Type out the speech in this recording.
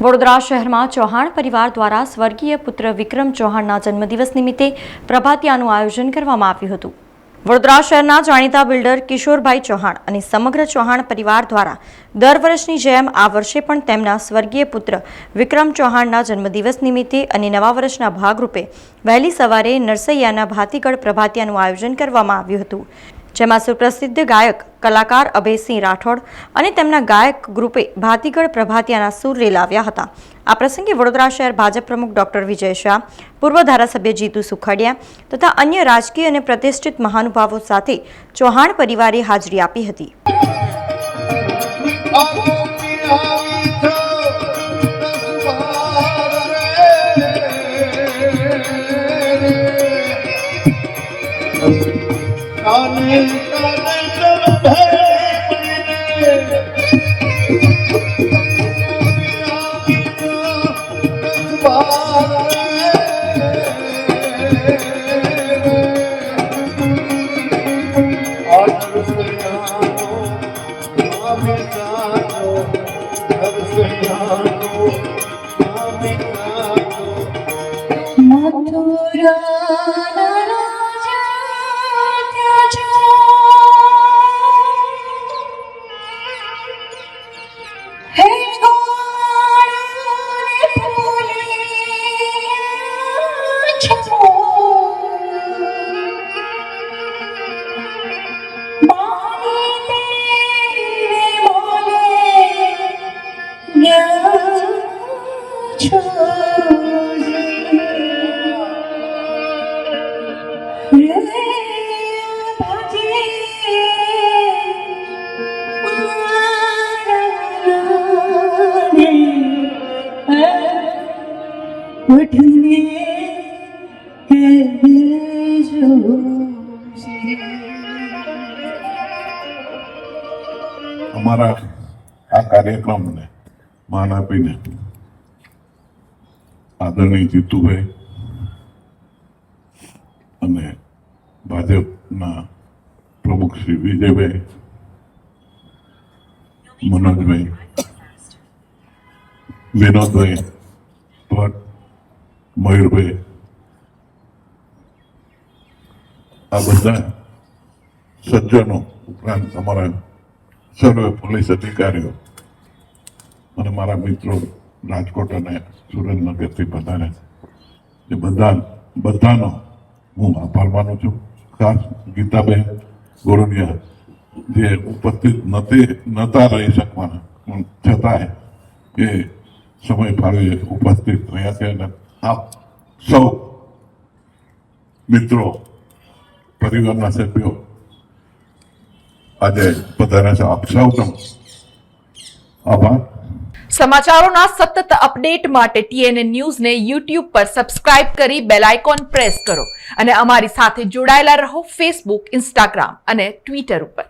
વડોદરા શહેરમાં ચૌહાણ પરિવાર દ્વારા સ્વર્ગીય પુત્ર વિક્રમ ચૌહાણના જન્મદિવસ નિમિત્તે પ્રભાતિયાનું આયોજન કરવામાં આવ્યું હતું। વડોદરા શહેરના જાણીતા બિલ્ડર કિશોરભાઈ ચૌહાણ અને સમગ્ર ચૌહાણ પરિવાર દ્વારા દર વર્ષની જેમ આ વર્ષે પણ તેમના સ્વર્ગીય પુત્ર વિક્રમ ચૌહાણના જન્મદિવસ નિમિત્તે અને નવા વર્ષના ભાગરૂપે વહેલી સવારે નરસૈયાના ભાતીગળ પ્રભાતિયાનું આયોજન કરવામાં આવ્યું હતું, જેમાં સુપ્રસિદ્ધ ગાયક કલાકાર અભયસિંહ રાઠોડ અને તેમના ગાયક ગ્રુપે ભાતીગળ પ્રભાતિયાના સૂર રેલાવ્યા હતા। આ પ્રસંગે વડોદરા શહેર ભાજપ પ્રમુખ ડોક્ટર વિજય શાહ, પૂર્વ ધારાસભ્ય જીતુ સુખડિયા તથા અન્ય રાજકીય અને પ્રતિષ્ઠિત મહાનુભાવો સાથે ચૌહાણ પરિવારે હાજરી આપી હતી। हमारा आ कार्यक्रम ने मान आपीने आदरणीय जीतुभाई અને ભાજપના પ્રમુખ શ્રી વિજયભાઈ, મનોજભાઈ, વિનોદભાઈ ભટ્ટ, મયુરભાઈ, આ બધા સજ્જનો ઉપરાંત અમારા સર્વે પોલીસ અધિકારીઓ અને મારા મિત્રો રાજકોટ અને સુરેન્દ્રનગરથી પધારે એ બધાનો હું આભાર માનું છું। ખાસ ગીતાબેન ગોરડિયા જે ઉપસ્થિત નતા રહી શકવાના પણ છતાંય એ સમય ફાળવી ઉપસ્થિત રહ્યા છે અને આપ સૌ મિત્રો પરિવારના સભ્યો આજે પધાર્યા છે, આપ સૌનો આભાર। સમાચારોના સતત અપડેટ માટે TNN ન્યૂઝને YouTube પર સબસ્ક્રાઇબ કરી બેલ આઇકોન પ્રેસ કરો અને અમારી સાથે જોડાયેલા રહો Facebook, Instagram અને Twitter ઉપર।